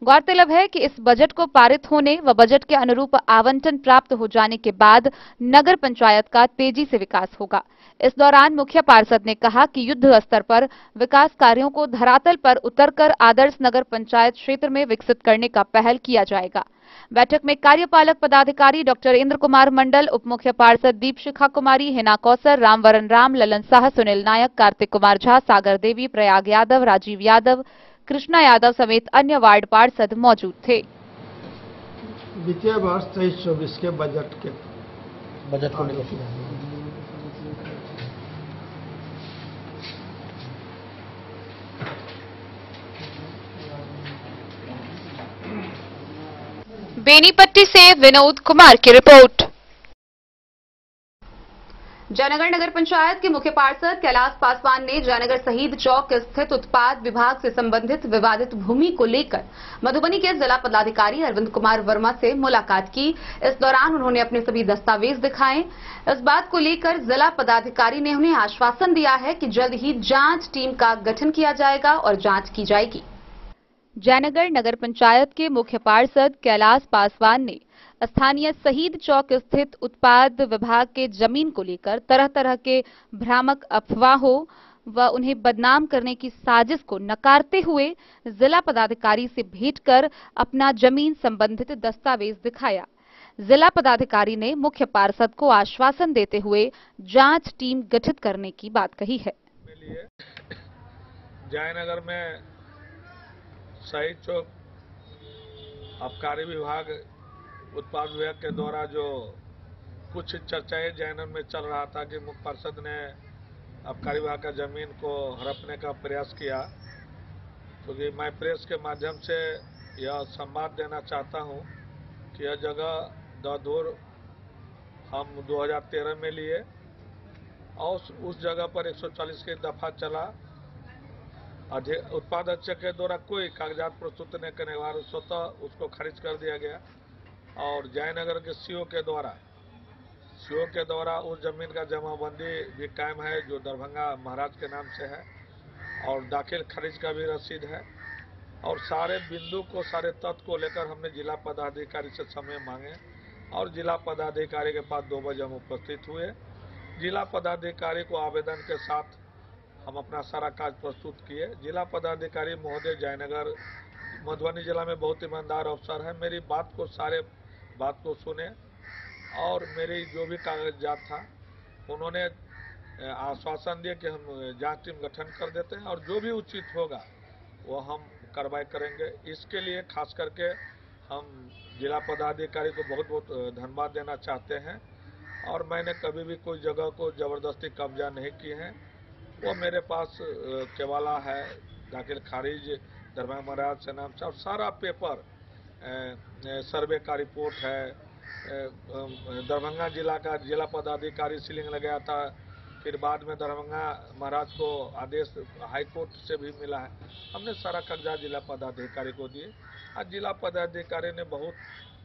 गौरतलब है कि इस बजट को पारित होने व बजट के अनुरूप आवंटन प्राप्त हो जाने के बाद नगर पंचायत का तेजी से विकास होगा। इस दौरान मुख्य पार्षद ने कहा कि युद्ध स्तर पर विकास कार्यों को धरातल पर उतरकर आदर्श नगर पंचायत क्षेत्र में विकसित करने का पहल किया जाएगा। बैठक में कार्यपालक पदाधिकारी डॉक्टर इंद्र कुमार मंडल, उप मुख्य पार्षद दीपशिखा कुमारी, हिना कौसर, रामवरण राम, ललन शाह, सुनील नायक, कार्तिक कुमार झा, सागर देवी, प्रयाग यादव, राजीव यादव, कृष्णा यादव समेत अन्य वार्ड पार्षद मौजूद थे। वित्तीय वर्ष 23-24 के बजट को लेकर बेनीपट्टी से विनोद कुमार की रिपोर्ट। जयनगर नगर पंचायत के मुख्य पार्षद कैलाश पासवान ने जयनगर शहीद चौक स्थित उत्पाद विभाग से संबंधित विवादित भूमि को लेकर मधुबनी के जिला पदाधिकारी अरविंद कुमार वर्मा से मुलाकात की। इस दौरान उन्होंने अपने सभी दस्तावेज दिखाए। इस बात को लेकर जिला पदाधिकारी ने उन्हें आश्वासन दिया है कि जल्द ही जांच टीम का गठन किया जाएगा और जांच की जाएगी। जयनगर नगर पंचायत के मुख्य पार्षद कैलाश पासवान ने स्थानीय शहीद चौक स्थित उत्पाद विभाग के जमीन को लेकर तरह तरह के भ्रामक अफवाहों व उन्हें बदनाम करने की साजिश को नकारते हुए जिला पदाधिकारी से भेंट कर अपना जमीन संबंधित दस्तावेज दिखाया। जिला पदाधिकारी ने मुख्य पार्षद को आश्वासन देते हुए जांच टीम गठित करने की बात कही है। जयनगर में शहीद चौक आबकारी विभाग उत्पाद विभाग के द्वारा जो कुछ चर्चाएं जयनगर में चल रहा था कि मुख्य पार्षद ने आबकारी विभाग का जमीन को हड़पने का प्रयास किया, क्योंकि मैं प्रेस के माध्यम से यह संवाद देना चाहता हूं कि यह जगह दौर हम 2013 में लिए और उस जगह पर 140 की दफा चला। उत्पाद अधीक्षक के द्वारा कोई कागजात प्रस्तुत नहीं करने के बाद स्वतः उसको खारिज कर दिया गया और जयनगर के सीओ के द्वारा उस जमीन का जमाबंदी भी कायम है जो दरभंगा महाराज के नाम से है और दाखिल खारिज का भी रसीद है। और सारे बिंदु को, सारे तथ्य को लेकर हमने जिला पदाधिकारी से समय मांगे और जिला पदाधिकारी के पास 2 बजे हम उपस्थित हुए। जिला पदाधिकारी को आवेदन के साथ हम अपना सारा काज प्रस्तुत किए। जिला पदाधिकारी महोदय जयनगर मधुबनी जिला में बहुत ईमानदार अफसर है। मेरी बात को सुने और मेरी जो भी कागजात था उन्होंने आश्वासन दिया कि हम जांच टीम गठन कर देते हैं और जो भी उचित होगा वो हम कार्रवाई करेंगे। इसके लिए खास करके हम जिला पदाधिकारी को बहुत बहुत धन्यवाद देना चाहते हैं और मैंने कभी भी कोई जगह को जबरदस्ती कब्जा नहीं की है। वो मेरे पास केवाला है, दाखिल खारिज दरभंगा महाराज से नाम से और सारा पेपर सर्वे का रिपोर्ट है। दरभंगा जिला का जिला पदाधिकारी सीलिंग लगाया था, फिर बाद में दरभंगा महाराज को आदेश हाई कोर्ट से भी मिला है। हमने सारा कागजात जिला पदाधिकारी को दिए। आज जिला पदाधिकारी ने बहुत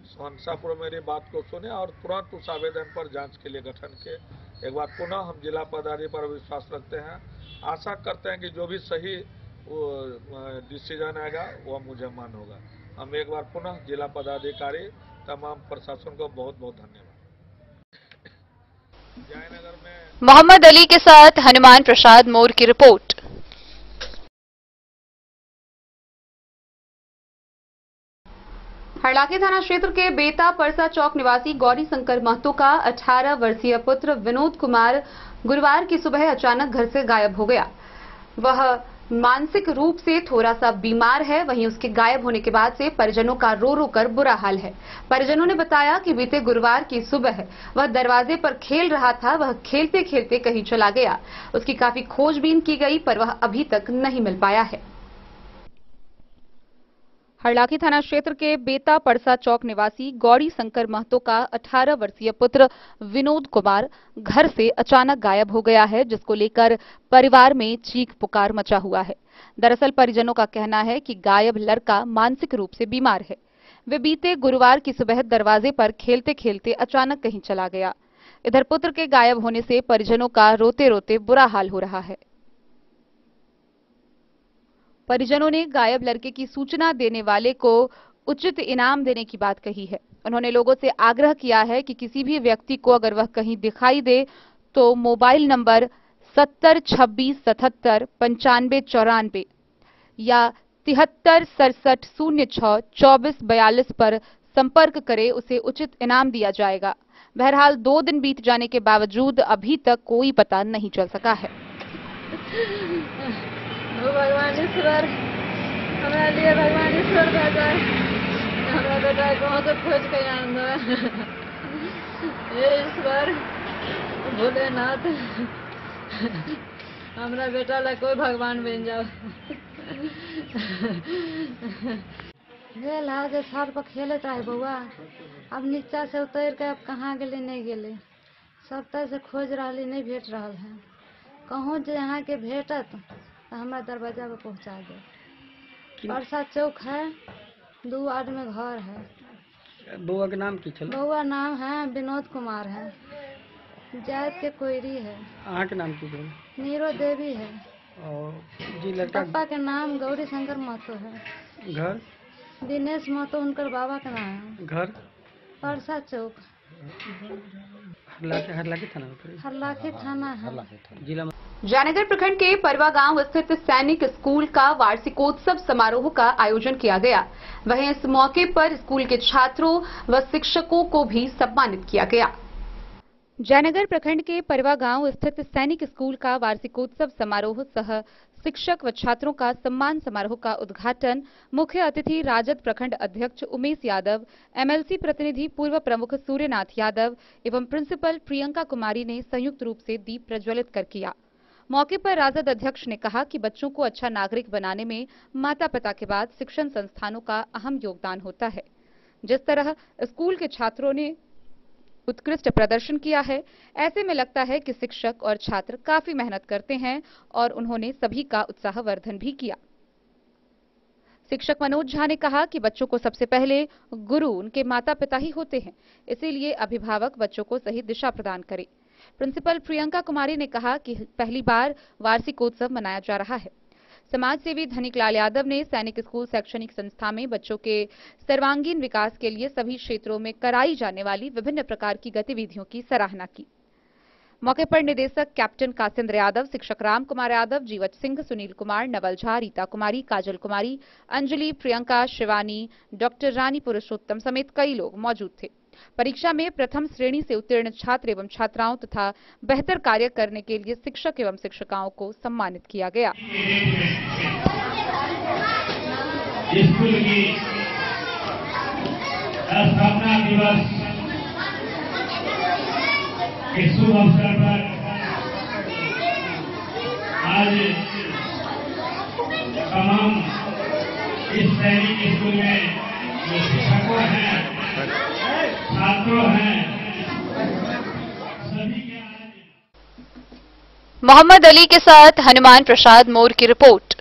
सहनतापूर्वक मेरी बात को सुने और तुरंत उस आवेदन पर जांच के लिए गठन किए। एक बार पुनः हम जिला पदाधिकारी पर विश्वास रखते हैं, आशा करते हैं कि जो भी सही डिसीजन आएगा वो मुझे मान होगा। हम एक बार पुनः जिला पदाधिकारी तमाम प्रशासन को बहुत बहुत धन्यवाद। जयनगर में मोहम्मद अली के साथ हनुमान प्रसाद मोर की रिपोर्ट। हरलाखी थाना क्षेत्र के बेता परसा चौक निवासी गौरी शंकर महतो का 18 वर्षीय पुत्र विनोद कुमार गुरुवार की सुबह अचानक घर से गायब हो गया। वह मानसिक रूप से थोड़ा सा बीमार है। वहीं उसके गायब होने के बाद से परिजनों का रो रो कर बुरा हाल है। परिजनों ने बताया कि बीते गुरुवार की सुबह वह दरवाजे पर खेल रहा था। वह खेलते खेलते कहीं चला गया। उसकी काफी खोजबीन की गई पर वह अभी तक नहीं मिल पाया है। हरलाखी थाना क्षेत्र के बेता परसा चौक निवासी गौरी शंकर महतो का 18 वर्षीय पुत्र विनोद कुमार घर से अचानक गायब हो गया है, जिसको लेकर परिवार में चीख पुकार मचा हुआ है। दरअसल परिजनों का कहना है कि गायब लड़का मानसिक रूप से बीमार है। वे बीते गुरुवार की सुबह दरवाजे पर खेलते खेलते अचानक कहीं चला गया। इधर पुत्र के गायब होने से परिजनों का रोते रोते बुरा हाल हो रहा है। परिजनों ने गायब लड़के की सूचना देने वाले को उचित इनाम देने की बात कही है। उन्होंने लोगों से आग्रह किया है कि किसी भी व्यक्ति को अगर वह कहीं दिखाई दे तो मोबाइल नंबर 70 26 77 95 94 या 73 67 06 24 42 पर संपर्क करे, उसे उचित इनाम दिया जाएगा। बहरहाल 2 दिन बीत जाने के बावजूद अभी तक कोई पता नहीं चल सका है। भगवान ईश्वर हमारे लिए भगवान ईश्वर भेजा हमारा बेटा कहाँ से खोज के आन दो। हे ईश्वर भोलेनाथ हमारा बेटा ला कोई भगवान बन जाओ। गेल है जे छत पर खेलत रहे बउआ, अब नीचा से उतर के अब कहाँ गेले नहीं गेले, सब तरह से खोज रही नहीं भेट रहा है। कहूँ जे यहाँ के भेटत हमारा दरवाजा पे पहुँचा दे। परसा चौक है, 2 वार्ड में घर है। बउआ के नाम की छल? बउआ नाम है विनोद कुमार है, जात के कोयरी है। अहाँ के नाम की छल? नीरो देवी है। और जी लड़का? पापा के नाम गौरी शंकर महतो है। घर? दिनेश महतो उनकर बाबा का नाम है। घर? परसा चौक, हरलाखी थाना। हरलाखी थाना है। जिला जयनगर प्रखंड के परवा गांव स्थित सैनिक स्कूल का वार्षिकोत्सव समारोह का आयोजन किया गया। वहीं इस मौके पर स्कूल के छात्रों व शिक्षकों को भी सम्मानित किया गया। जयनगर प्रखंड के परवा गांव स्थित सैनिक स्कूल का वार्षिकोत्सव समारोह सह शिक्षक व छात्रों का सम्मान समारोह का उद्घाटन मुख्य अतिथि राजद प्रखंड अध्यक्ष उमेश यादव, एमएलसी प्रतिनिधि पूर्व प्रमुख सूर्यनाथ यादव एवं प्रिंसिपल प्रियंका कुमारी ने संयुक्त रूप से दीप प्रज्वलित कर किया। मौके पर राजद अध्यक्ष ने कहा कि बच्चों को अच्छा नागरिक बनाने में माता पिता के बाद शिक्षण संस्थानों का अहम योगदान होता है। जिस तरह स्कूल के छात्रों ने उत्कृष्ट प्रदर्शन किया है। ऐसे में लगता है कि शिक्षक और छात्र काफी मेहनत करते हैं और उन्होंने सभी का उत्साहवर्धन भी किया। शिक्षक मनोज झा ने कहा कि बच्चों को सबसे पहले गुरु उनके माता पिता ही होते हैं, इसीलिए अभिभावक बच्चों को सही दिशा प्रदान करें। प्रिंसिपल प्रियंका कुमारी ने कहा कि पहली बार वार्षिकोत्सव मनाया जा रहा है। समाज सेवी धनिकलाल यादव ने सैनिक स्कूल शैक्षणिक संस्था में बच्चों के सर्वांगीण विकास के लिए सभी क्षेत्रों में कराई जाने वाली विभिन्न प्रकार की गतिविधियों की सराहना की। मौके पर निदेशक कैप्टन कासिंद्र यादव, शिक्षक राम कुमार यादव, जीवच सिंह, सुनील कुमार, नवल झा, रीता कुमारी, काजल कुमारी, अंजलि, प्रियंका, शिवानी, डॉक्टर रानी पुरुषोत्तम समेत कई लोग मौजूद थे। परीक्षा में प्रथम श्रेणी से उत्तीर्ण छात्र एवं छात्राओं तथा बेहतर कार्य करने के लिए शिक्षक एवं शिक्षिकाओं को सम्मानित किया गया। स्कूल की स्थापना दिवस के शुभ अवसर पर आज तमाम इस सैनिक स्कूल में जो शिक्षकों हैं, छात्रों हैं, सभी के मोहम्मद अली के साथ हनुमान प्रसाद मोर की रिपोर्ट।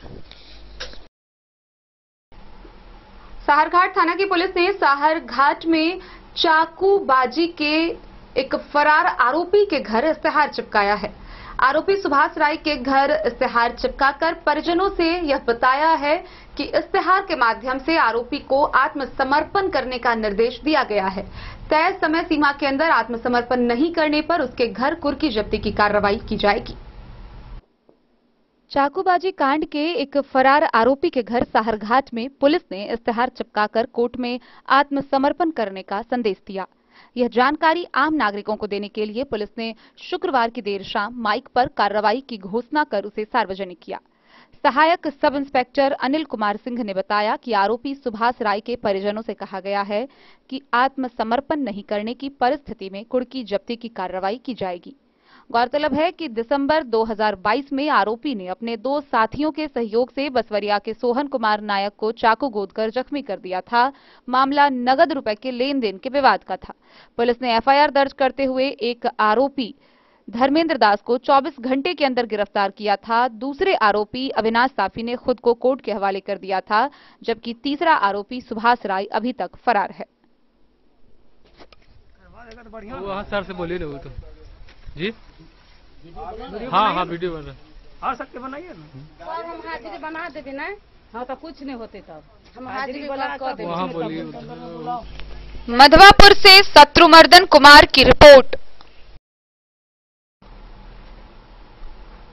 साहरघाट थाना की पुलिस ने साहरघाट में चाकूबाजी के एक फरार आरोपी के घर इस्तेहार चिपकाया है। आरोपी सुभाष राय के घर इस्तेहार चिपकाकर परिजनों से यह बताया है कि इस्तेहार के माध्यम से आरोपी को आत्मसमर्पण करने का निर्देश दिया गया है। तय समय सीमा के अंदर आत्मसमर्पण नहीं करने पर उसके घर कुर्की जब्ती की कार्रवाई की जाएगी। चाकूबाजी कांड के एक फरार आरोपी के घर साहरघाट में पुलिस ने इस्तेहार चिपकाकर कोर्ट में आत्मसमर्पण करने का संदेश दिया। यह जानकारी आम नागरिकों को देने के लिए पुलिस ने शुक्रवार की देर शाम माइक पर कार्रवाई की घोषणा कर उसे सार्वजनिक किया। सहायक सब इंस्पेक्टर अनिल कुमार सिंह ने बताया कि आरोपी सुभाष राय के परिजनों से कहा गया है कि आत्मसमर्पण नहीं करने की परिस्थिति में कुर्की जब्ती की कार्रवाई की जाएगी। गौरतलब है कि दिसंबर 2022 में आरोपी ने अपने 2 साथियों के सहयोग से बसवरिया के सोहन कुमार नायक को चाकू गोदकर जख्मी कर दिया था। मामला नगद रुपए के लेन देन के विवाद का था। पुलिस ने एफआईआर दर्ज करते हुए एक आरोपी धर्मेंद्र दास को 24 घंटे के अंदर गिरफ्तार किया था। दूसरे आरोपी अविनाश साफी ने खुद को कोर्ट के हवाले कर दिया था, जबकि तीसरा आरोपी सुभाष राय अभी तक फरार है। सर से बोलिए ना वो तो जी। हाँ वीडियो बन रहा आ सकते बनाइए ना सर। हम हाजिरी बना देते ना। हाँ तो कुछ नहीं होते तब हम हाजिरी बना कर देते। वहाँ बोलिए। मधवापुर से शत्रुमर्दन कुमार की रिपोर्ट।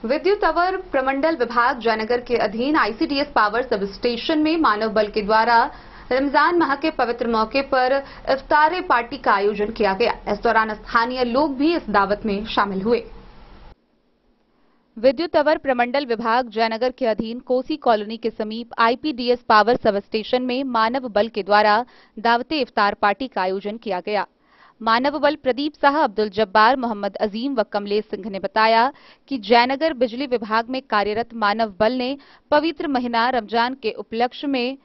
विद्युत अवर प्रमंडल विभाग जयनगर के अधीन आईसीडीएस पावर सब स्टेशन में मानव बल के द्वारा रमजान माह के पवित्र मौके पर इफ्तार पार्टी का आयोजन किया गया। इस दौरान स्थानीय लोग भी इस दावत में शामिल हुए। विद्युत अवर प्रमंडल विभाग जयनगर के अधीन कोसी कॉलोनी के समीप आईपीडीएस पावर सब स्टेशन में मानव बल के द्वारा दावते इफ्तार पार्टी का आयोजन किया गया। मानव बल प्रदीप शाह, अब्दुल जब्बार, मोहम्मद अजीम व कमलेश सिंह ने बताया कि जयनगर बिजली विभाग में कार्यरत मानव बल ने पवित्र महीना रमजान के उपलक्ष्य में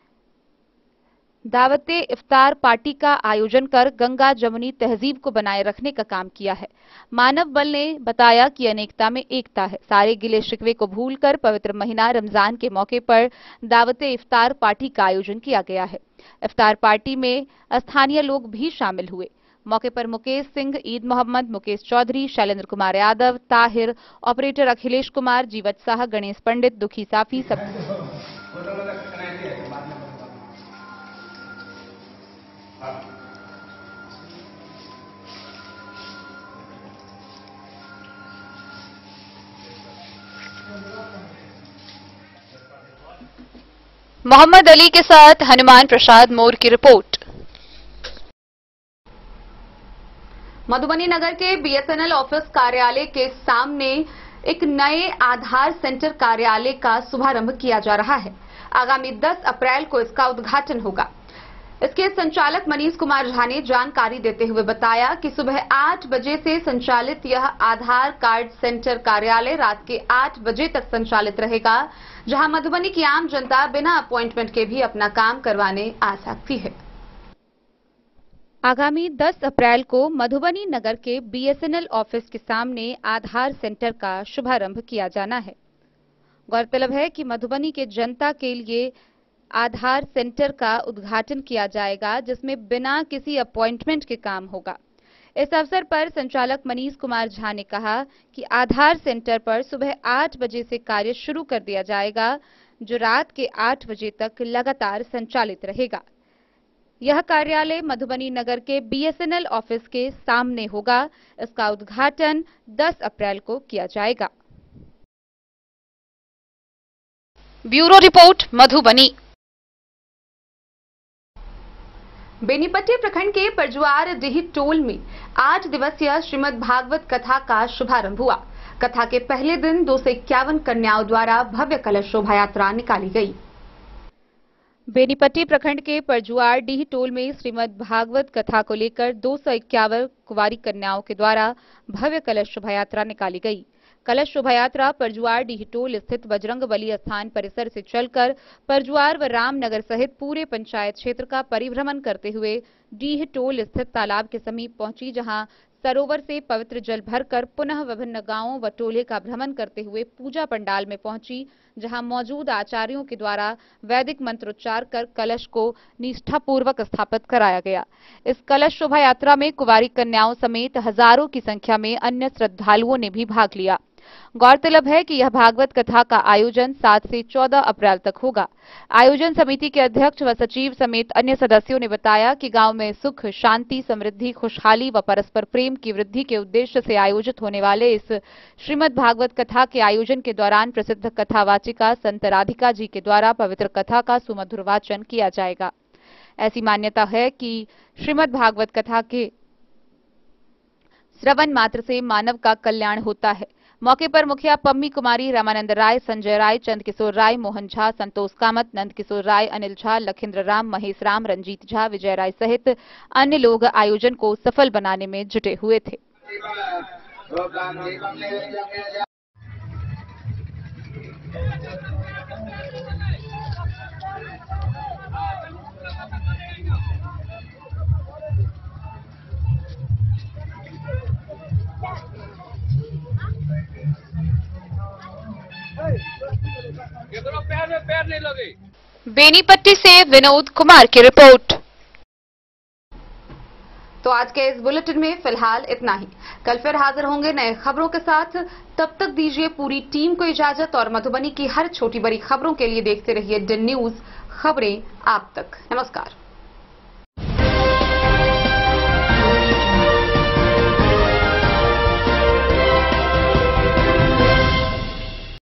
दावते इफ्तार पार्टी का आयोजन कर गंगा जमुनी तहजीब को बनाए रखने का काम किया है। मानव बल ने बताया कि अनेकता में एकता है। सारे गिले शिकवे को भूलकर पवित्र महीना रमजान के मौके पर दावते इफ्तार पार्टी का आयोजन किया गया है। इफ्तार पार्टी में स्थानीय लोग भी शामिल हुए। मौके पर मुकेश सिंह, ईद मोहम्मद, मुकेश चौधरी, शैलेंद्र कुमार यादव, ताहिर, ऑपरेटर अखिलेश कुमार, जीवत शाह, गणेश पंडित, दुखी साफी सब मोहम्मद अली के साथ हनुमान प्रसाद मोर की रिपोर्ट। मधुबनी नगर के बीएसएनएल ऑफिस कार्यालय के सामने एक नए आधार सेंटर कार्यालय का शुभारंभ किया जा रहा है। आगामी 10 अप्रैल को इसका उद्घाटन होगा। इसके संचालक मनीष कुमार झा ने जानकारी देते हुए बताया कि सुबह 8 बजे से संचालित यह आधार कार्ड सेंटर कार्यालय रात के 8 बजे तक संचालित रहेगा, जहां मधुबनी की आम जनता बिना अपॉइंटमेंट के भी अपना काम करवाने आ सकती है। आगामी 10 अप्रैल को मधुबनी नगर के बीएसएनएल ऑफिस के सामने आधार सेंटर का शुभारंभ किया जाना है। गौरतलब है कि मधुबनी के जनता के लिए आधार सेंटर का उद्घाटन किया जाएगा, जिसमें बिना किसी अपॉइंटमेंट के काम होगा। इस अवसर पर संचालक मनीष कुमार झा ने कहा कि आधार सेंटर पर सुबह 8 बजे से कार्य शुरू कर दिया जाएगा, जो रात के 8 बजे तक लगातार संचालित रहेगा। यह कार्यालय मधुबनी नगर के बीएसएनएल ऑफिस के सामने होगा। इसका उद्घाटन 10 अप्रैल को किया जाएगा। Bureau report Madhubani. बेनीपट्टी प्रखंड के परजुआर डीह टोल में 8 दिवसीय श्रीमद् भागवत कथा का शुभारंभ हुआ। कथा के पहले दिन 251 कन्याओं द्वारा भव्य कलश शोभा यात्रा निकाली गई। बेनीपट्टी प्रखंड के परजुआर डीह टोल में श्रीमद् भागवत कथा को लेकर 251 कुंवारी कन्याओं के द्वारा भव्य कलश शोभा यात्रा निकाली गई। कलश शोभा यात्रा परजुआर डीह टोल स्थित बजरंग बली स्थान परिसर से चलकर परजुआर व रामनगर सहित पूरे पंचायत क्षेत्र का परिभ्रमण करते हुए डीह टोल स्थित तालाब के समीप पहुंची, जहां सरोवर से पवित्र जल भरकर पुनः विभिन्न गांवों व टोले का भ्रमण करते हुए पूजा पंडाल में पहुंची, जहां मौजूद आचार्यों के द्वारा वैदिक मंत्रोच्चार कर कलश को निष्ठापूर्वक स्थापित कराया गया। इस कलश शोभा यात्रा में कुंवारी कन्याओं समेत हजारों की संख्या में अन्य श्रद्धालुओं ने भी भाग लिया। गौरतलब है कि यह भागवत कथा का आयोजन 7 से 14 अप्रैल तक होगा। आयोजन समिति के अध्यक्ष व सचिव समेत अन्य सदस्यों ने बताया कि गांव में सुख, शांति, समृद्धि, खुशहाली व परस्पर प्रेम की वृद्धि के उद्देश्य से आयोजित होने वाले इस श्रीमद् भागवत कथा के आयोजन के दौरान प्रसिद्ध कथावाचिका संत राधिका जी के द्वारा पवित्र कथा का सुमधुर वाचन किया जाएगा। ऐसी मान्यता है कि श्रीमद् भागवत कथा के श्रवण मात्र से मानव का कल्याण होता है। मौके पर मुखिया पम्मी कुमारी, रामानंद राय, संजय राय, चंद किशोर राय, मोहन झा, संतोष कामत, नंद किशोर राय, अनिल झा, लखिंद्र राम, महेश राम, रंजीत झा, विजय राय सहित अन्य लोग आयोजन को सफल बनाने में जुटे हुए थे। पैर नहीं लगे। बेनीपट्टी से विनोद कुमार की रिपोर्ट। तो आज के इस बुलेटिन में फिलहाल इतना ही। कल फिर हाजिर होंगे नए खबरों के साथ। तब तक दीजिए पूरी टीम को इजाजत और मधुबनी की हर छोटी बड़ी खबरों के लिए देखते रहिए DIN न्यूज, खबरें आप तक। नमस्कार।